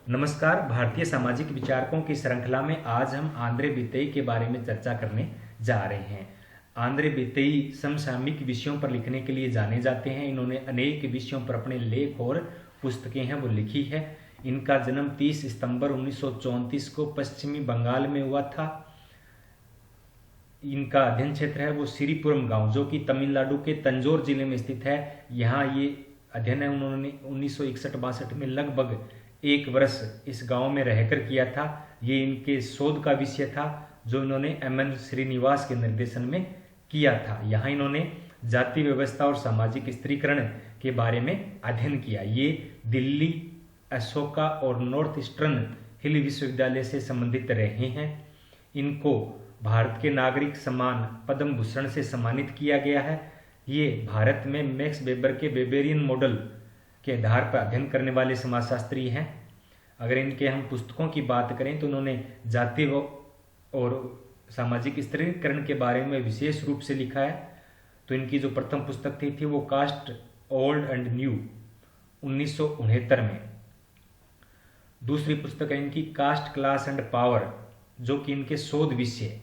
नमस्कार। भारतीय सामाजिक विचारकों की श्रृंखला में आज हम आंद्रे बितेई के बारे में चर्चा करने जा रहे हैं। आंद्रे बितेई समसामयिक विषयों पर लिखने के लिए जाने जाते हैं। इन्होंने अनेक विषयों पर अपने लेख और पुस्तकें हैं वो लिखी है। इनका जन्म 30 सितंबर 1934 को पश्चिमी बंगाल में हुआ था। इनका अध्ययन क्षेत्र है वो श्रीपुरम गांव, जो कि तमिलनाडु के तंजौर जिले में स्थित है। यहाँ ये अध्ययन है उन्होंने 1961-62 में लगभग 1 वर्ष इस गांव में रहकर किया था। ये इनके शोध का विषय था जो इन्होंने एम.एन. श्रीनिवास के निर्देशन में किया था। यहाँ इन्होंने जाति व्यवस्था और सामाजिक स्त्रीकरण के बारे में अध्ययन किया। ये दिल्ली, अशोका और नॉर्थ ईस्टर्न हिल विश्वविद्यालय से संबंधित रहे हैं। इनको भारत के नागरिक सम्मान पद्म भूषण से सम्मानित किया गया है। ये भारत में मैक्स वेबर के वेबेरियन मॉडल के आधार पर अध्ययन करने वाले समाजशास्त्री हैं। अगर इनके हम पुस्तकों की बात करें तो इन्होंने जाति और सामाजिक स्त्रीकरण के बारे में विशेष रूप से लिखा है। तो इनकी जो प्रथम पुस्तक थी वो कास्ट ओल्ड एंड न्यू 1969 में। दूसरी पुस्तक है इनकी कास्ट क्लास एंड पावर, जो कि इनके शोध विषय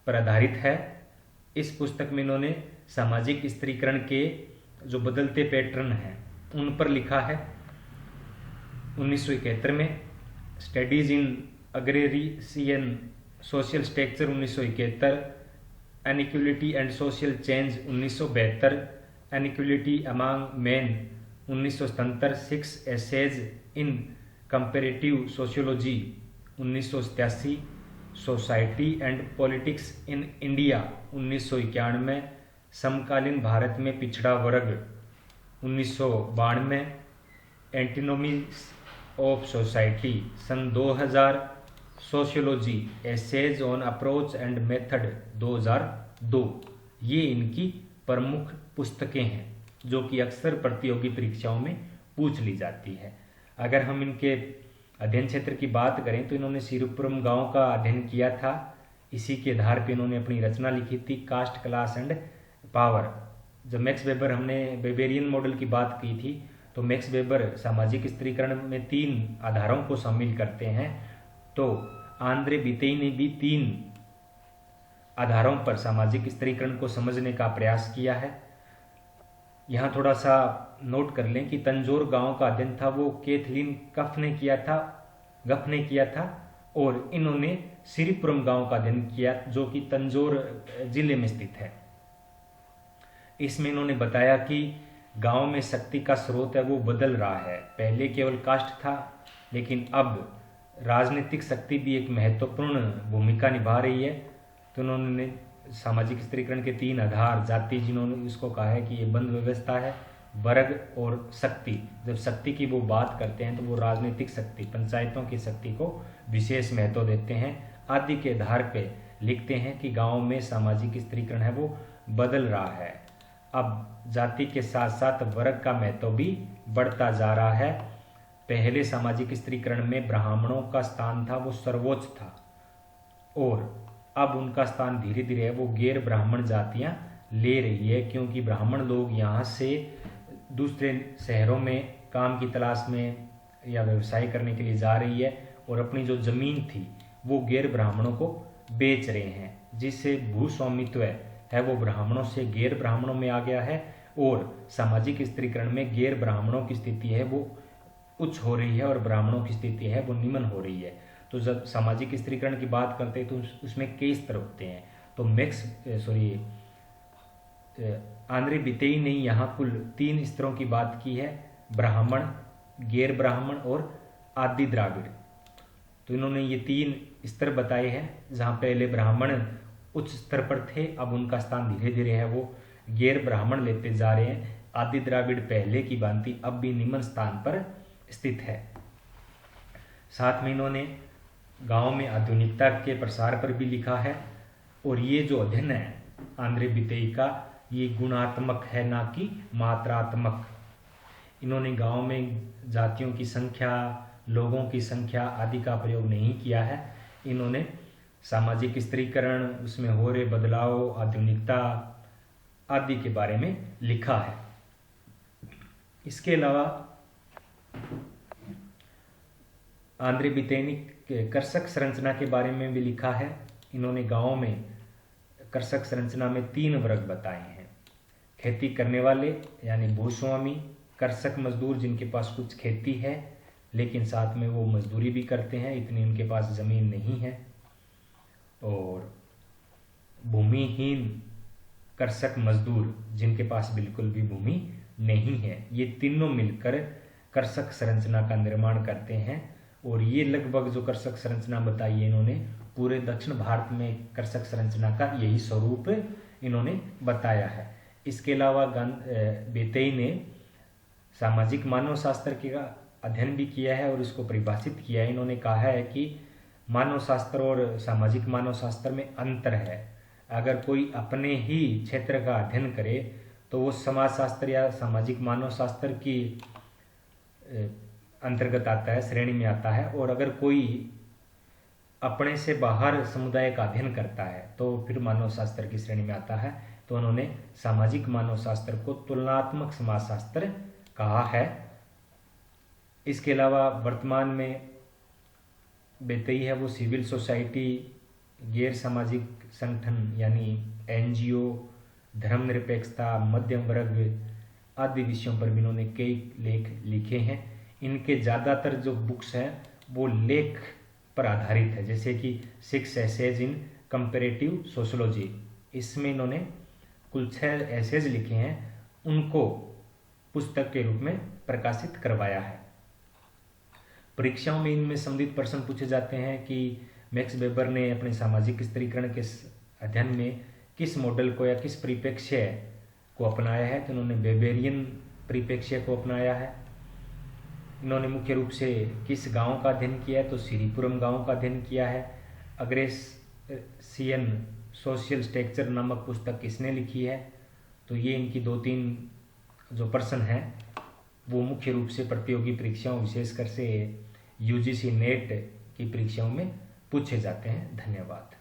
पर आधारित है। इस पुस्तक में इन्होंने सामाजिक स्त्रीकरण के जो बदलते पैटर्न हैं उन पर लिखा है। 1971 में studies in agrarian social structure 1971, inequality and social change 1972, inequality among men 1977, 6 essays in comparative sociology 1987, society and politics in India 1991, समकालीन भारत में पिछड़ा वर्ग 1992, एंटीनोमीज ऑफ सोसाइटी सन 2000, sociology essays on approach and method 2002। ये इनकी प्रमुख पुस्तकें हैं जो कि अक्सर प्रतियोगी परीक्षाओं में पूछ ली जाती है। अगर हम इनके अध्ययन क्षेत्र की बात करें तो इन्होंने श्रीपुरम गांव का अध्ययन किया था। इसी के आधार पर इन्होंने अपनी रचना लिखी थी कास्ट क्लास एंड पावर। जब मैक्स वेबर, हमने वेबेरियन मॉडल की बात की थी, तो मैक्स वेबर सामाजिक स्त्रीकरण में 3 आधारों को शामिल करते हैं। तो आंद्रे बितेई ने भी 3 आधारों पर सामाजिक स्त्रीकरण को समझने का प्रयास किया है। यहाँ थोड़ा सा नोट कर लें कि तंजौर गांव का अध्ययन था वो कैथलीन गफ ने किया था और इन्होंने श्रीपुरम गांव का अध्ययन किया जो कि तंजौर जिले में स्थित है। इसमें इन्होंने बताया कि गांव में शक्ति का स्रोत है वो बदल रहा है। पहले केवल कास्ट था, लेकिन अब राजनीतिक शक्ति भी एक महत्वपूर्ण भूमिका निभा रही है। तो उन्होंने सामाजिक स्त्रीकरण के 3 आधार, जाति जिन्होंने इसको कहा है कि ये बंद व्यवस्था है, वर्ग और शक्ति। जब शक्ति की वो बात करते हैं तो वो राजनीतिक शक्ति, पंचायतों की शक्ति को विशेष महत्व देते हैं। आदि के आधार पे लिखते हैं कि गांव में सामाजिक स्त्रीकरण है वो बदल रहा है। अब जाति के साथ साथ वर्ग का महत्व भी बढ़ता जा रहा है। पहले सामाजिक स्त्रीकरण में ब्राह्मणों का स्थान था वो सर्वोच्च था और अब उनका स्थान धीरे धीरे वो गैर ब्राह्मण जातियां ले रही है, क्योंकि ब्राह्मण लोग यहाँ से दूसरे शहरों में काम की तलाश में या व्यवसाय करने के लिए जा रही है और अपनी जो जमीन थी वो गैर ब्राह्मणों को बेच रहे हैं, जिससे भू स्वामित्व है वो ब्राह्मणों से गैर ब्राह्मणों में आ गया है और सामाजिक स्त्रीकरण में गैर ब्राह्मणों की स्थिति है वो उच्च हो रही है और ब्राह्मणों की स्थिति है वो निम्न हो रही है। तो जब सामाजिक स्त्रीकरण की बात करते हैं तो उसमें कई स्तर होते हैं। तो आंद्रे बितेई ने यहाँ कुल 3 स्तरों की बात की है, ब्राह्मण, गैर ब्राह्मण और आदि द्राविड़। तो इन्होंने ये 3 स्तर बताए हैं। जहाँ पहले ब्राह्मण उच्च स्तर पर थे, अब उनका स्थान धीरे धीरे है वो गैर ब्राह्मण लेते जा रहे हैं। आदि द्राविड़ पहले की भांति अब भी निम्न स्थान पर स्थित है। साथ में इन्होंने गांव में आधुनिकता के प्रसार पर भी लिखा है। और ये जो अध्ययन है आंद्रे बितेई का, ये गुणात्मक है ना कि मात्रात्मक। इन्होंने गांव में जातियों की संख्या, लोगों की संख्या आदि का प्रयोग नहीं किया है। इन्होंने सामाजिक स्त्रीकरण, उसमें हो रहे बदलाव, आधुनिकता आदि के बारे में लिखा है। इसके अलावा आंद्रे बितेनी कर्षक संरचना के बारे में भी लिखा है। इन्होंने गाँव में कर्षक संरचना में 3 वर्ग बताए हैं। खेती करने वाले यानी भूस्वामी, कर्षक मजदूर जिनके पास कुछ खेती है लेकिन साथ में वो मजदूरी भी करते हैं, इतनी उनके पास ज़मीन नहीं है, और भूमिहीन कर्षक मजदूर जिनके पास बिल्कुल भी भूमि नहीं है। ये तीनों मिलकर कर्षक संरचना का निर्माण करते हैं। और ये लगभग जो कर्षक संरचना बताई है इन्होंने, पूरे दक्षिण भारत में कर्षक संरचना का यही स्वरूप इन्होंने बताया है। इसके अलावा बेतेई ने सामाजिक मानव शास्त्र का अध्ययन भी किया है और इसको परिभाषित किया है। इन्होंने कहा है कि मानव शास्त्र और सामाजिक मानव शास्त्र में अंतर है। अगर कोई अपने ही क्षेत्र का अध्ययन करे तो वो समाज शास्त्र या सामाजिक मानव शास्त्र की अंतर्गत आता है, श्रेणी में आता है। और अगर कोई अपने से बाहर समुदाय का अध्ययन करता है तो फिर मानव शास्त्र की श्रेणी में आता है। तो उन्होंने सामाजिक मानव शास्त्र को तुलनात्मक समाज शास्त्र कहा है। इसके अलावा वर्तमान में बेतई है वो सिविल सोसाइटी, गैर सामाजिक संगठन यानी NGO, धर्मनिरपेक्षता, मध्यम वर्ग आदि विषयों पर भी इन्होंने कई लेख लिखे हैं। इनके ज़्यादातर जो बुक्स हैं वो लेख पर आधारित है, जैसे कि 6 एसेज इन कंपेरेटिव सोशोलॉजी, इसमें इन्होंने कुल 6 एसेज लिखे हैं, उनको पुस्तक के रूप में प्रकाशित करवाया है। परीक्षाओं में इनमें संबंधित प्रश्न पूछे जाते हैं कि मैक्स वेबर ने अपने सामाजिक स्तरीकरण के अध्ययन में किस मॉडल को या किस परिप्रेक्ष्य को अपनाया है। तो इन्होंने वेबेरियन परिप्रेक्ष्य को अपनाया है। इन्होंने मुख्य रूप से किस गांव का अध्ययन किया है, तो श्रीपुरम गांव का अध्ययन किया है। अग्रेसियन सोशल स्ट्रक्चर नामक पुस्तक किसने लिखी है। तो ये इनकी 2-3 जो प्रश्न हैं वो मुख्य रूप से प्रतियोगी परीक्षाओं, विशेषकर से UGC नेट की परीक्षाओं में पूछे जाते हैं। धन्यवाद।